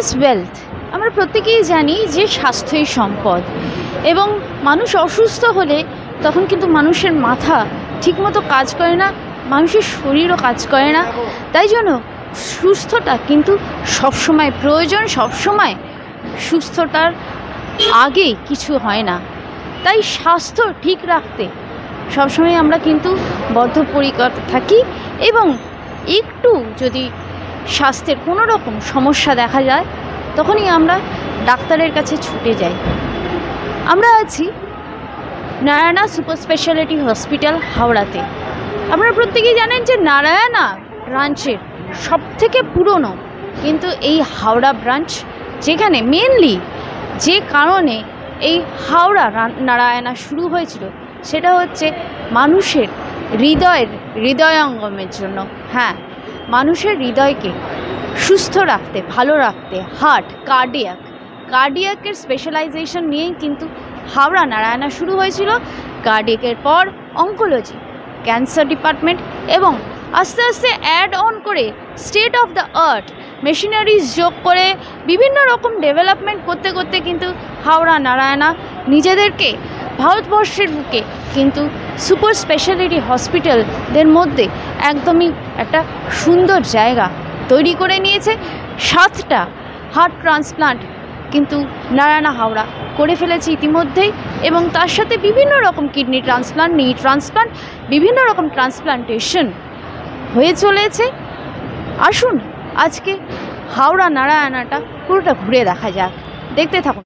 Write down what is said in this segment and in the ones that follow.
Is wealth. আমরা প্রত্যেকেই জানি যে স্বাস্থ্যই সম্পদ, এবং মানুষ অসুস্থ হলে তখন কিন্তু মানুষের মাথা ঠিকমতো কাজ করে না, মানুষের শরীরও কাজ করে না। তাই জন্য সুস্থতা কিন্তু সবসময় প্রয়োজন, সবসময় সুস্থতার আগে কিছু হয় না। তাই স্বাস্থ্য ঠিক রাখতে সবসময় আমরা কিন্তু বদ্ধপরিকর থাকি, এবং একটু যদি স্বাস্থ্যের কোনো রকম সমস্যা দেখা যায় তখনই আমরা ডাক্তারের কাছে ছুটে যাই। আমরা আছি নারায়ণা সুপার স্পেশালিটি হসপিটাল হাওড়াতে। আপনারা প্রত্যেকেই জানেন যে নারায়ণা ব্রাঞ্চের সবথেকে পুরনো কিন্তু এই হাওড়া ব্রাঞ্চ, যেখানে মেনলি যে কারণে এই হাওড়া নারায়ণা শুরু হয়েছিল সেটা হচ্ছে মানুষের হৃদয়ঙ্গমের জন্য। হ্যাঁ, মানুষের হৃদয়কে সুস্থ রাখতে, ভালো রাখতে হার্ট, কার্ডিয়াকের স্পেশালাইজেশন নিয়েই কিন্তু হাওড়া নারায়ণা শুরু হয়েছিল। কার্ডিয়াকের পর অঙ্কোলজি, ক্যান্সার ডিপার্টমেন্ট, এবং আস্তে আস্তে অ্যাড অন করে state of the art machineries যোগ করে বিভিন্ন রকম ডেভেলপমেন্ট করতে করতে কিন্তু হাওড়া নারায়ণা নিজেদেরকে ভারতবর্ষের বুকে কিন্তু সুপার স্পেশালিটি হসপিটালদের মধ্যে একদমই একটা সুন্দর জায়গা তৈরি করে নিয়েছে। 7টা হার্ট ট্রান্সপ্লান্ট কিন্তু নারায়ণা হাওড়া করে ফেলেছে ইতিমধ্যেই, এবং তার সাথে বিভিন্ন রকম কিডনি ট্রান্সপ্লান্ট, নি ট্রান্সপ্লান্ট, বিভিন্ন রকম ট্রান্সপ্লান্টেশন হয়ে চলেছে। আসুন আজকে হাওড়া নারায়ণাটা পুরোটা ঘুরে দেখা যাক, দেখতে থাকুন।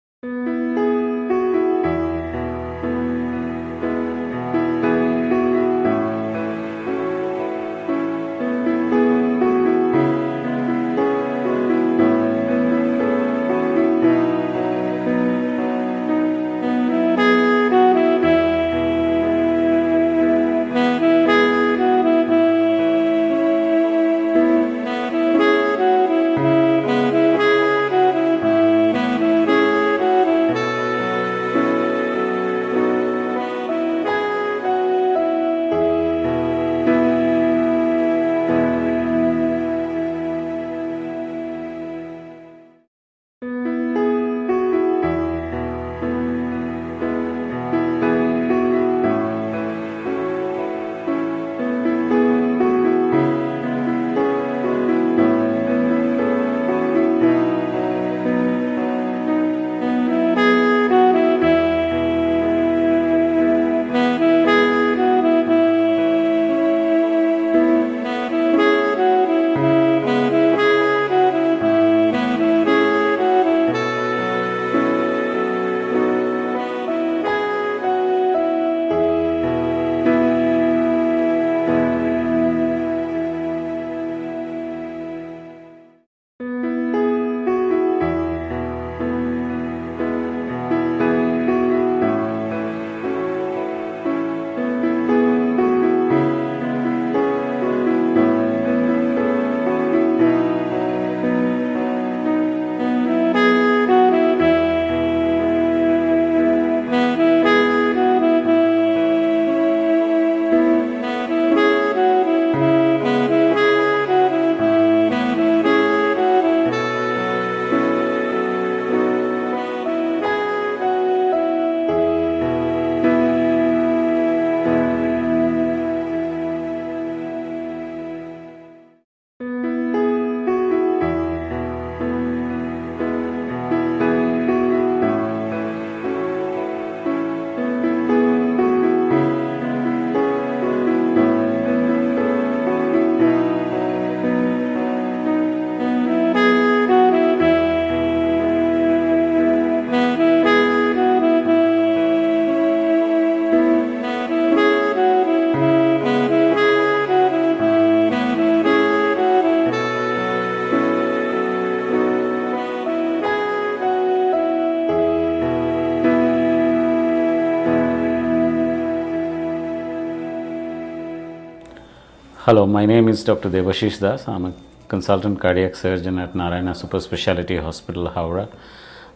Hello, my name is Dr. Debashish Das. I'm a consultant cardiac surgeon at Narayana Super Speciality Hospital, Howrah.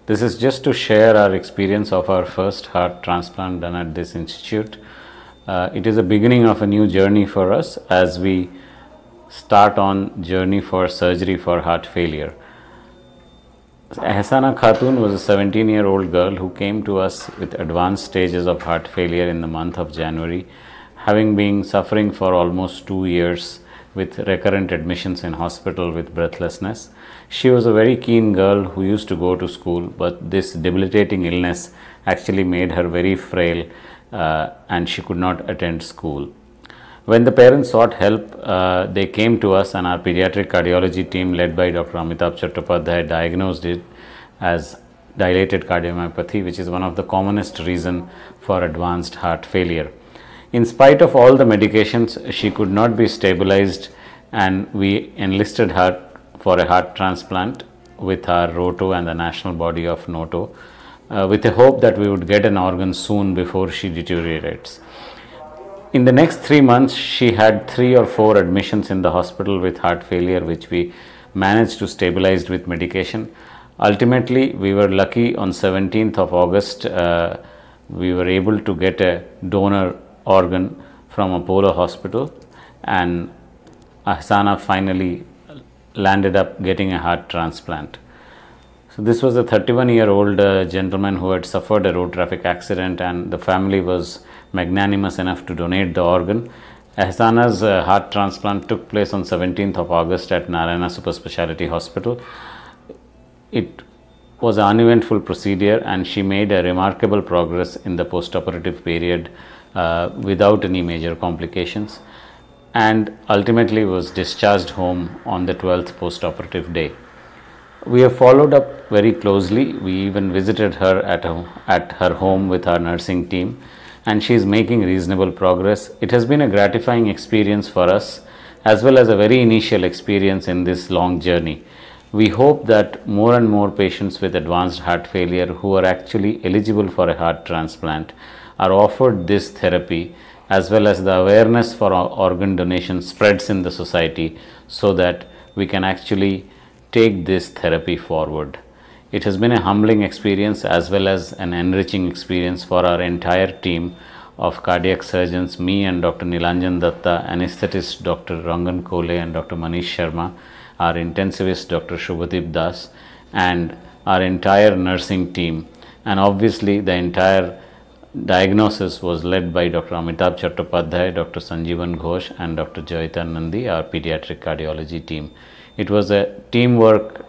This is just to share our experience of our first heart transplant done at this institute. It is a beginning of a new journey for us as we start on journey for surgery for heart failure. Ehsana Khatun was a 17-year-old girl who came to us with advanced stages of heart failure in the month of January, having been suffering for almost 2 years with recurrent admissions in hospital with breathlessness. She was a very keen girl who used to go to school, but this debilitating illness actually made her very frail and she could not attend school. When the parents sought help, they came to us, and our pediatric cardiology team led by Dr. Amitabh Chattopadhyay diagnosed it as dilated cardiomyopathy, which is one of the commonest reasons for advanced heart failure. In spite of all the medications, she could not be stabilized, and we enlisted her for a heart transplant with our ROTO and the national body of NOTO, with a hope that we would get an organ soon before she deteriorates. In the next 3 months, she had 3 or 4 admissions in the hospital with heart failure, which we managed to stabilize with medication. Ultimately, we were lucky. On 17th of August, we were able to get a donor organ from Apollo Hospital, and Ehsana finally landed up getting a heart transplant. So this was a 31-year-old gentleman who had suffered a road traffic accident, and the family was magnanimous enough to donate the organ. Ehsana's heart transplant took place on 17th of August at Narayana Super Speciality Hospital. It was an uneventful procedure, and she made a remarkable progress in the post-operative period without any major complications, and ultimately was discharged home on the 12th post-operative day. We have followed up very closely. We even visited her at her home with our nursing team, and she is making reasonable progress. It has been a gratifying experience for us, as well as a very initial experience in this long journey. We hope that more and more patients with advanced heart failure who are actually eligible for a heart transplant are offered this therapy, as well as the awareness for organ donation spreads in the society, so that we can actually take this therapy forward. It has been a humbling experience as well as an enriching experience for our entire team of cardiac surgeons, me and Dr. Nilanjan Datta, anesthetist Dr. Rangan Kole and Dr. Manish Sharma, our intensivist Dr. Shubhadeep Das, and our entire nursing team. And obviously the entire diagnosis was led by Dr. Amitabh Chattopadhyay, Dr. Sanjeevan Ghosh and Dr. Joyita Nandi, our pediatric cardiology team. It was a teamwork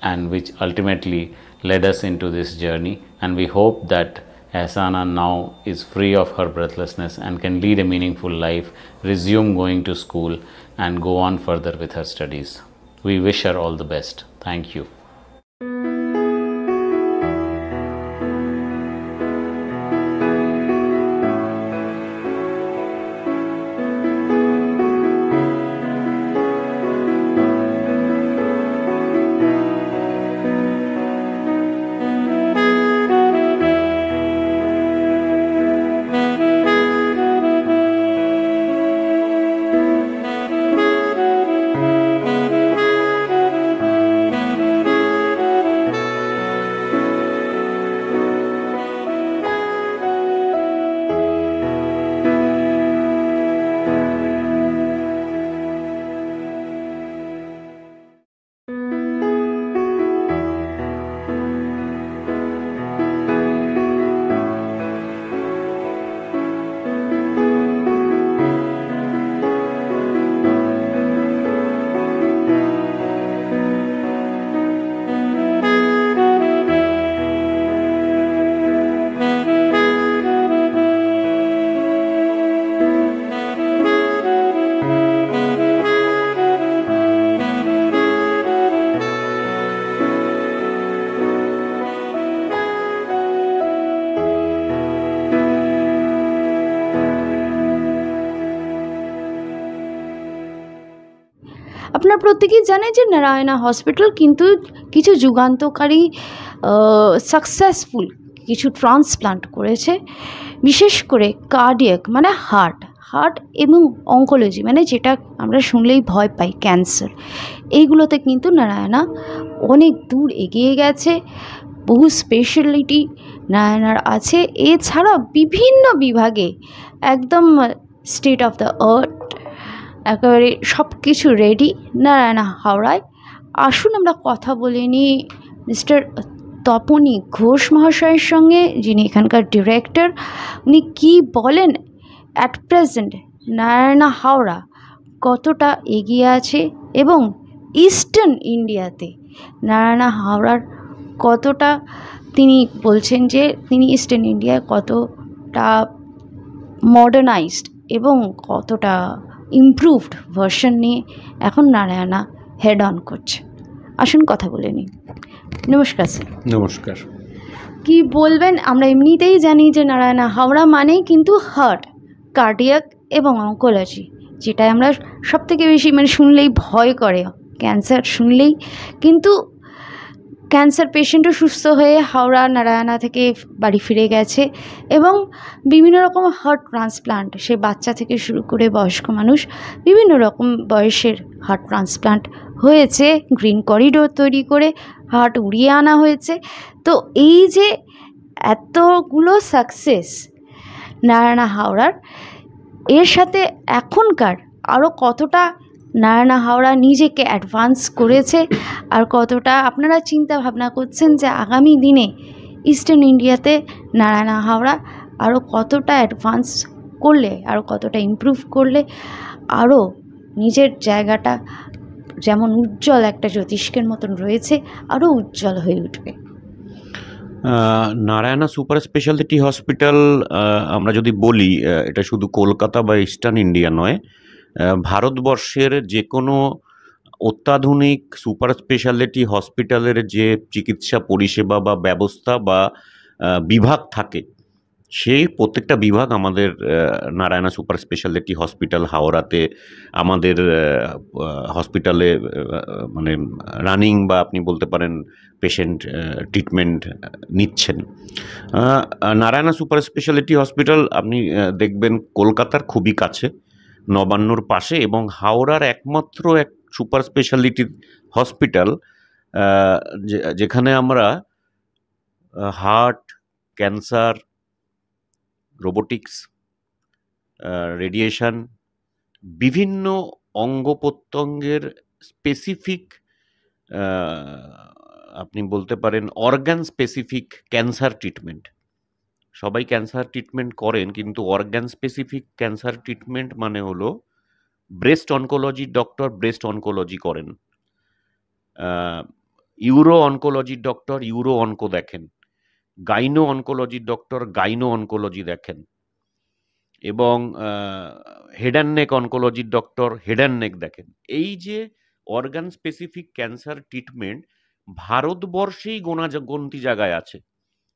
and which ultimately led us into this journey, and we hope that Ehsana now is free of her breathlessness and can lead a meaningful life, resume going to school and go on further with her studies. We wish her all the best. Thank you. আপনারা প্রত্যেকেই জানেন যে Narayana hospital কিন্তু কিছু যুগান্তকারী successful কিছু transplant করেছে, বিশেষ করে কার্ডিয়াক মানে হার্ট এবং অঙ্কোলজি মানে যেটা আমরা শুনলেই ভয় পাই ক্যান্সার, এইগুলোতে কিন্তু নারায়ণা অনেক দূর এগিয়ে গেছে। বহু স্পেশালিটি নারায়ণার আছে। এছাড়া বিভিন্ন বিভাগে একদম স্টেট অফ দ্য আর্ট, একেবারে সব কিছু রেডি নারায়ণা হাওড়ায়। আসুন আমরা কথা বলে নিই মিস্টার তপনী ঘোষ মহাশয়ের সঙ্গে, যিনি এখানকার ডিরেক্টর, উনি কী বলেন অ্যাট প্রেজেন্ট নারায়ণা হাওড়া কতটা এগিয়ে আছে এবং ইস্টার্ন ইন্ডিয়াতে নারায়ণা হাওড়ার কতটা, তিনি বলছেন যে তিনি ইস্টার্ন ইন্ডিয়ায় কতটা মডার্নাইজড এবং কতটা ইমপ্রুভড ভার্সন নিয়ে এখন নারায়ণা হেড অন করছে। আসুন কথা বলে নিই। নমস্কার স্যার। নমস্কার। কি বলবেন? আমরা এমনিতেই জানি যে নারায়ণা হাওড়া মানেই কিন্তু হার্ট, কার্ডিয়াক এবং অঙ্কোলজি, যেটাই আমরা সবথেকে বেশি শুনলেই ভয় করে, ক্যান্সার শুনলেই। কিন্তু ক্যান্সার পেশেন্টও সুস্থ হয়ে হাওড়া নারায়ণা থেকে বাড়ি ফিরে গেছে এবং বিভিন্ন রকম হার্ট ট্রান্সপ্লান্ট, সে বাচ্চা থেকে শুরু করে বয়স্ক মানুষ, বিভিন্ন রকম বয়সের হার্ট ট্রান্সপ্লান্ট হয়েছে। গ্রিন করিডোর তৈরি করে হার্ট উড়িয়ে আনা হয়েছে। তো এই যে এতগুলো সাকসেস নারায়ণা হাওড়ার, এর সাথে এখনকার আরও কতটা নারায়ণা হাওড়া নিজেকে অ্যাডভান্স করেছে আর কতটা আপনারা চিন্তা ভাবনা করছেন যে আগামী দিনে ইস্টার্ন ইন্ডিয়াতে নারায়ণা হাওড়া আরও কতটা অ্যাডভান্স করলে, আরও কতটা ইমপ্রুভ করলে আরও নিজের জায়গাটা যেমন উজ্জ্বল একটা জ্যোতিষ্কের মতন রয়েছে, আরও উজ্জ্বল হয়ে উঠবে। নারায়ণা সুপার স্পেশালিটি হসপিটাল, আমরা যদি বলি, এটা শুধু কলকাতা বা ইস্টার্ন ইন্ডিয়া নয়, ভারতবর্ষের যে কোনো অত্যাধুনিক সুপার স্পেশালিটি হসপিটালের যে চিকিৎসা পরিষেবা বা ব্যবস্থা বা বিভাগ থাকে, সেই প্রত্যেকটা বিভাগ আমাদের নারায়ণা সুপার স্পেশালিটি হসপিটাল হাওড়াতে আমাদের হসপিটালে মানে রানিং, বা আপনি বলতে পারেন পেশেন্ট ট্রিটমেন্ট নিচ্ছেন। নারায়ণা সুপার স্পেশালিটি হসপিটাল আপনি দেখবেন কলকাতার খুবই কাছে, নবান্নর পাশে, এবং হাওড়ার একমাত্র এক সুপার স্পেশালিটি হসপিটাল যেখানে আমরা হার্ট, ক্যান্সার, রোবোটিক্স, রেডিয়েশন, বিভিন্ন অঙ্গ প্রত্যঙ্গের স্পেসিফিক, আপনি বলতে পারেন অর্গান স্পেসিফিক ক্যান্সার ট্রিটমেন্ট। সবাই ক্যান্সার ট্রিটমেন্ট করেন, কিন্তু অর্গান স্পেসিফিক ক্যান্সার ট্রিটমেন্ট মানে হলো ব্রেস্ট অনকোলজির ডক্টর ব্রেস্ট অনকোলজি করেন, ইউরো অনকোলজির ডক্টর ইউরো অনকো দেখেন, গাইনো অনকোলজির ডক্টর গাইনো অনকোলজি দেখেন, এবং হেড অ্যান্ড নেক অনকোলজির ডক্টর হেড অ্যান্ড নেক দেখেন। এই যে অর্গান স্পেসিফিক ক্যান্সার ট্রিটমেন্ট ভারতবর্ষেই গোনাগুনতি জায়গায় আছে,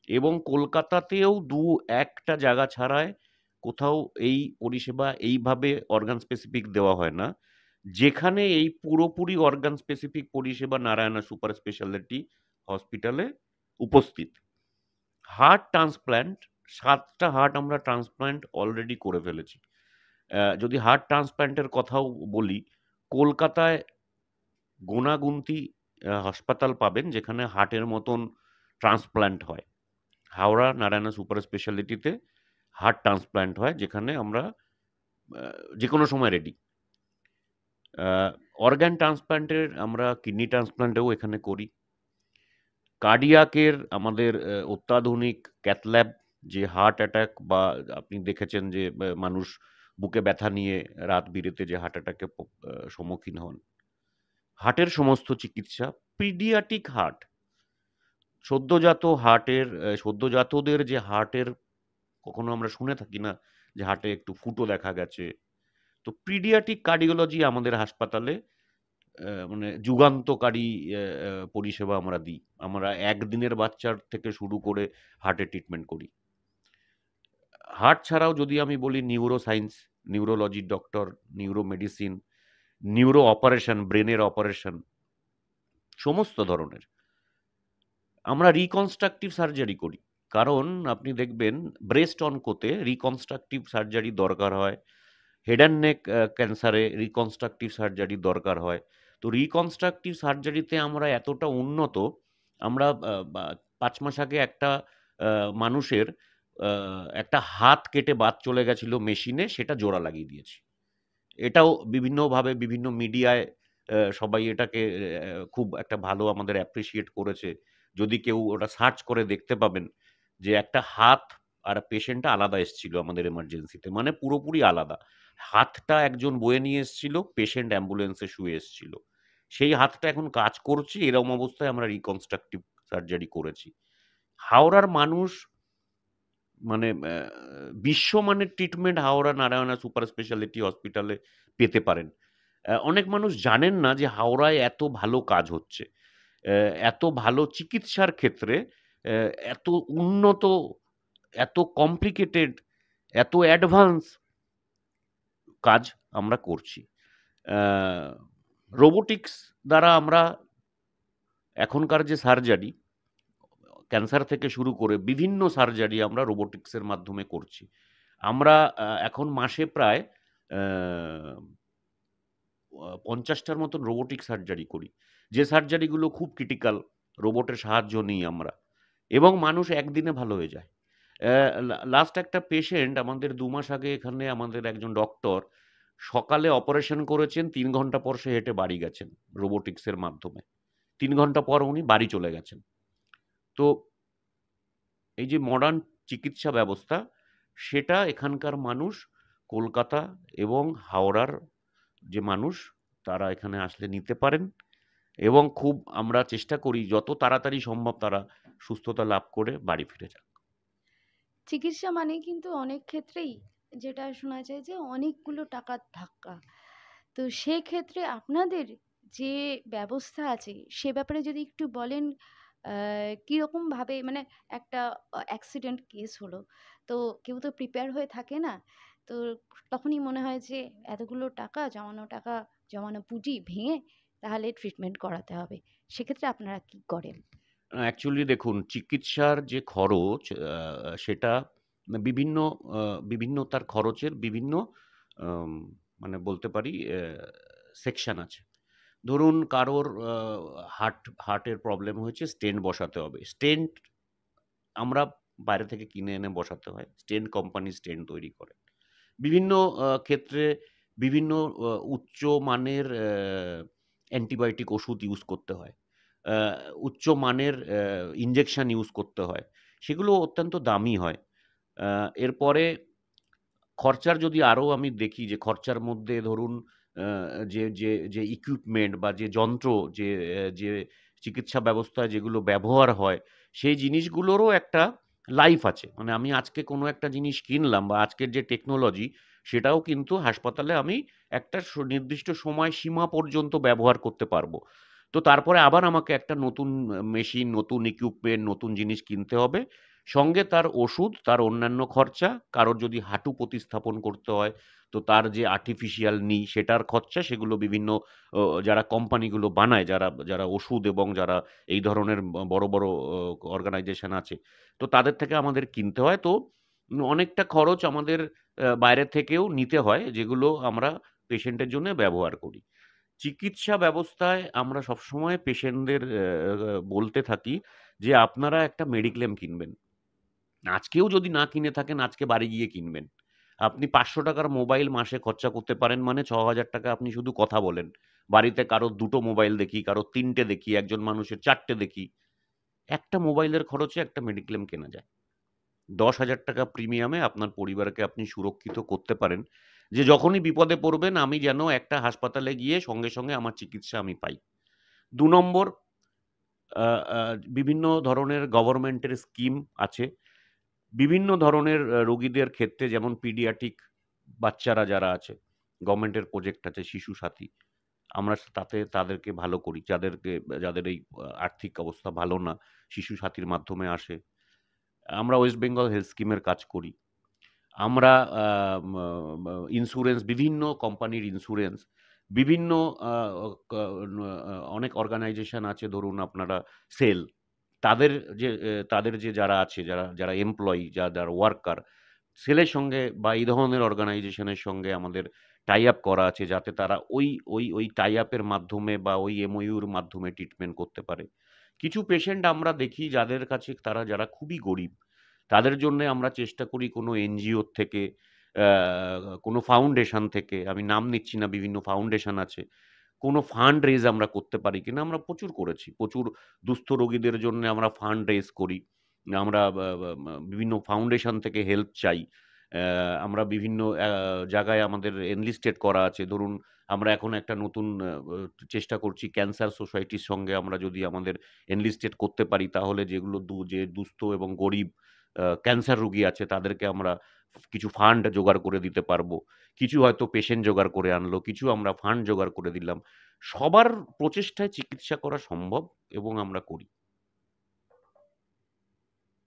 এবং কলকাতাতেও দু একটা জায়গা ছাড়ায় কোথাও এই পরিষেবা এইভাবে অর্গান স্পেসিফিক দেওয়া হয় না, যেখানে এই পুরোপুরি অর্গান স্পেসিফিক পরিষেবা নারায়ণা সুপার স্পেশালিটি হসপিটালে উপস্থিত। হার্ট ট্রান্সপ্ল্যান্ট, 7টা হার্ট আমরা ট্রান্সপ্ল্যান্ট অলরেডি করে ফেলেছি। যদি হার্ট ট্রান্সপ্ল্যান্টের কথাও বলি, কলকাতায় গোনাগুনতি হাসপাতাল পাবেন যেখানে হার্টের মতন ট্রান্সপ্ল্যান্ট হয়। হাওড়া নারায়ণা সুপার স্পেশালিটিতে হার্ট ট্রান্সপ্ল্যান্ট হয়, যেখানে আমরা যে কোনো সময় রেডি। অর্গান ট্রান্সপ্ল্যান্টের আমরা কিডনি ট্রান্সপ্ল্যান্টেও এখানে করি। কার্ডিয়াকের আমাদের অত্যাধুনিক ক্যাথল্যাব, যে হার্ট অ্যাটাক বা আপনি দেখেছেন যে মানুষ বুকে ব্যথা নিয়ে রাত বিরেতে যে হার্ট অ্যাটাকে সম্মুখীন হন, হার্টের সমস্ত চিকিৎসা। পিডিয়াটিক হার্ট, সদ্যজাত হার্টের, সদ্যজাতদের যে হার্টের কখনো আমরা শুনে থাকি না যে হার্টে একটু ফুটো দেখা গেছে, তো পিডিয়াটিক কার্ডিওলজি আমাদের হাসপাতালে মানে যুগান্তকারী পরিষেবা আমরা দিই। আমরা একদিনের বাচ্চার থেকে শুরু করে হার্টের ট্রিটমেন্ট করি। হার্ট ছাড়াও যদি আমি বলি নিউরো সায়েন্স, নিউরোলজির doctor, neuro medicine, neuro operation, ব্রেনের অপারেশন, সমস্ত ধরনের। আমরা রিকনস্ট্রাকটিভ সার্জারি করি, কারণ আপনি দেখবেন ব্রেস্ট অনকোতে রিকনস্ট্রাকটিভ সার্জারি দরকার হয়, হেড অ্যান্ড নেক ক্যান্সারে রিকনস্ট্রাকটিভ সার্জারি দরকার হয়। তো রিকনস্ট্রাকটিভ সার্জারিতে আমরা এতটা উন্নত, আমরা 5 মাস আগে একটা মানুষের একটা হাত কেটে বাদ চলে গেছিল মেশিনে, সেটা জোড়া লাগিয়ে দিয়েছি। এটাও বিভিন্নভাবে বিভিন্ন মিডিয়ায় সবাই এটাকে খুব একটা ভালো আমাদের অ্যাপ্রিসিয়েট করেছে। যদি কেউ ওটা সার্চ করে দেখতে পাবেন যে একটা হাত আর পেশেন্টটা আলাদা এসেছিল আমাদের এমার্জেন্সিতে, মানে পুরোপুরি আলাদা। হাতটা একজন বয়ে নিয়ে এসেছিল, পেশেন্ট অ্যাম্বুলেন্সে শুয়ে এসেছিল। সেই হাতটা এখন কাজ করছে, এরকম অবস্থায় আমরা রিকনস্ট্রাকটিভ সার্জারি করেছি। হাওড়ার মানুষ মানে বিশ্বমানের treatment Howrah Narayana super speciality হসপিটালে পেতে পারেন। অনেক মানুষ জানেন না যে হাওড়ায় এত ভালো কাজ হচ্ছে। এত ভালো চিকিৎসার ক্ষেত্রে এত উন্নত, এত কমপ্লিকেটেড, এত অ্যাডভান্স কাজ আমরা করছি। রোবোটিক্স দ্বারা আমরা এখনকার যে সার্জারি, ক্যান্সার থেকে শুরু করে বিভিন্ন সার্জারি আমরা রোবোটিক্সের মাধ্যমে করছি। আমরা এখন মাসে প্রায় আ ৫০টার মতন রোবোটিক সার্জারি করি। যে সার্জারিগুলো খুব ক্রিটিক্যাল, রোবটের সাহায্য নিই আমরা এবং মানুষ একদিনে ভালো হয়ে যায়। লাস্ট একটা পেশেন্ট আমাদের ২ মাস আগে এখানে আমাদের একজন ডক্টর সকালে অপারেশন করেছেন, ৩ ঘন্টা পর সে হেঁটে বাড়ি গেছেন রোবোটিক্সের মাধ্যমে। ৩ ঘন্টা পর উনি বাড়ি চলে গেছেন। তো এই যে মডার্ন চিকিৎসা ব্যবস্থা, সেটা এখানকার মানুষ, কলকাতা এবং হাওড়ার যে মানুষ, তারা এখানে আসলে নিতে পারেন এবং খুব আমরা চেষ্টা করি যত তাড়াতাড়ি সম্ভব তারা সুস্থতা লাভ করে বাড়ি ফিরে যাক। চিকিৎসা মানে কিন্তু অনেক ক্ষেত্রেই যেটা শোনা যায় যে অনেকগুলো টাকার ধাক্কা। তো সেক্ষেত্রে আপনাদের যে ব্যবস্থা আছে সে ব্যাপারে যদি একটু বলেন, কীরকমভাবে মানে একটা অ্যাক্সিডেন্ট কেস হলো, তো কেউ তো প্রিপেয়ার হয়ে থাকে না। তো তখনই মনে হয় যে এতগুলো টাকা জমানো পুঁজি ভেঙে তাহলে ট্রিটমেন্ট করাতে হবে। সেক্ষেত্রে আপনারা কি করেন? অ্যাকচুয়ালি দেখুন, চিকিৎসার যে খরচ সেটা বিভিন্ন আ বিভিন্ন তার খরচের বিভিন্ন আম মানে বলতে পারি সেকশন আছে। ধরুন কারোর হার্টের প্রবলেম হয়েছে, স্টেন্ট বসাতে হবে। স্টেন্ট আমরা বাইরে থেকে কিনে এনে বসাতে হয়। স্টেন্ট কোম্পানি স্টেন্ট তৈরি করে। বিভিন্ন ক্ষেত্রে বিভিন্ন উচ্চ মানের অ্যান্টিবায়োটিক ওষুধ ইউজ করতে হয়। আ উচ্চ মানের ইনজেকশন ইউজ করতে হয়। সেগুলো অত্যন্ত দামি হয়। আ এরপরে খরচার যদি আরো আমি দেখি যে খরচার মধ্যে ধরুন আ যে ইকুইপমেন্ট বা যে যন্ত্র, যে চিকিৎসা ব্যবস্থায় যেগুলো ব্যবহার হয়, সেই জিনিসগুলোরও একটা লাইফ আছে। মানে আমি আজকে কোনো একটা জিনিস কিনলাম বা আজকের যে টেকনোলজি, সেটাও কিন্তু হাসপাতালে আমি একটা নির্দিষ্ট সময় সীমা পর্যন্ত ব্যবহার করতে পারবো। তো তারপরে আবার আমাকে একটা নতুন মেশিন, নতুন ইকুইপমেন্ট, নতুন জিনিস কিনতে হবে। সঙ্গে তার ওষুধ, তার অন্যান্য খরচা, কারোর যদি হাঁটু প্রতিস্থাপন করতে হয়, তো তার যে আর্টিফিশিয়াল নি সেটার খরচা, সেগুলো বিভিন্ন যারা কোম্পানিগুলো বানায়, যারা যারা ওষুধ এবং যারা এই ধরনের বড়, বড় অর্গানাইজেশন আছে, তো তাদের থেকে আমাদের কিনতে হয়। তো অনেকটা খরচ আমাদের বাইরে থেকেও নিতে হয়, যেগুলো আমরা পেশেন্টের জন্য ব্যবহার করি। চিকিৎসা ব্যবস্থায় আমরা সবসময় পেশেন্টদের বলতে থাকি যে, "আপনারা একটা মেডিক্লেম কিনবেন।" আজকেও যদি না কিনে থাকেন, আজকে বাড়ি গিয়ে কিনবেন। আপনি ৳৫০০ র মোবাইল মাসে খরচা করতে পারেন মানে ৳৬,০০০ আপনি শুধু কথা বলেন। বাড়িতে কারোর ২ টো মোবাইল দেখি, কারোর ৩ টে দেখি, একজন মানুষের ৪ টে দেখি। একটা মোবাইলের খরচে একটা মেডিক্লেম কেনা যায়। ৳১০,০০০ প্রিমিয়ামে আপনার পরিবারকে আপনি সুরক্ষিত করতে পারেন যে, যখনই বিপদে পড়বেন আমি যেন একটা হাসপাতালে গিয়ে সঙ্গে, সঙ্গে আমার চিকিৎসা আমি পাই। ২ নম্বর, আ আ বিভিন্ন ধরনের গভর্নমেন্টের স্কিম আছে। বিভিন্ন ধরনের রোগীদের ক্ষেত্রে যেমন পিডিয়াট্রিক বাচ্চারা যারা আছে, গভর্নমেন্টের প্রজেক্ট আছে শিশু সাথী। আমরা তাতে তাদেরকে ভালো করি। যাদের এই আর্থিক অবস্থা ভালো না, শিশু সাথীর মাধ্যমে আসে। আমরা ওয়েস্ট বেঙ্গল হেলথ স্কিমের কাজ করি। আমরা আ মা মা ইন্সুরেন্স, বিভিন্ন কোম্পানির ইন্সুরেন্স, বিভিন্ন আ ক ন অনেক অর্গানাইজেশন আছে, ধরুন আপনারা সেল। তাদের যে যারা আছে, যারা এমপ্লয়ি, যারা ওয়ার্কার, সেলের সঙ্গে বা এই ধরনের অর্গানাইজেশনের সঙ্গে আমাদের টাই আপ করা আছে, যাতে তারা ওই টাই আপ এর মাধ্যমে বা ওই এমওইউ র মাধ্যমে ট্রিটমেন্ট করতে পারে। কিছু পেশেন্ট আমরা দেখি যাদের কাছে যারা খুবই গরিব, তাদের জন্যে আমরা চেষ্টা করি কোনো এনজিওর থেকে, কোনো ফাউন্ডেশন থেকে, আমি নাম নিচ্ছি না, বিভিন্ন ফাউন্ডেশন আছে। কোনো ফান্ড রেজ আমরা করতে পারি কিনা, আমরা প্রচুর করেছি। প্রচুর দুস্থ রোগীদের জন্যে আমরা ফান্ড রেজ করি। আমরা বিভিন্ন ফাউন্ডেশন থেকে হেল্প চাই। আমরা বিভিন্ন জায়গায় আমাদের এনলিস্টেড করা আছে। ধরুন আমরা এখন একটা নতুন চেষ্টা করছি ক্যান্সার সোসাইটির সঙ্গে আমরা যদি আমাদের এনলিস্টেড করতে পারি, তাহলে যেগুলো যে দুস্থ এবং গরিব ক্যান্সার রোগী আছে তাদেরকে আমরা কিছু ফান্ড জোগাড় করে দিতে পারবো। কিছু হয়তো পেশেন্ট জোগাড় করে আনলো, কিছু আমরা ফান্ড জোগাড় করে দিলাম। সবার প্রচেষ্টায় চিকিৎসা করা সম্ভব এবং আমরা করি।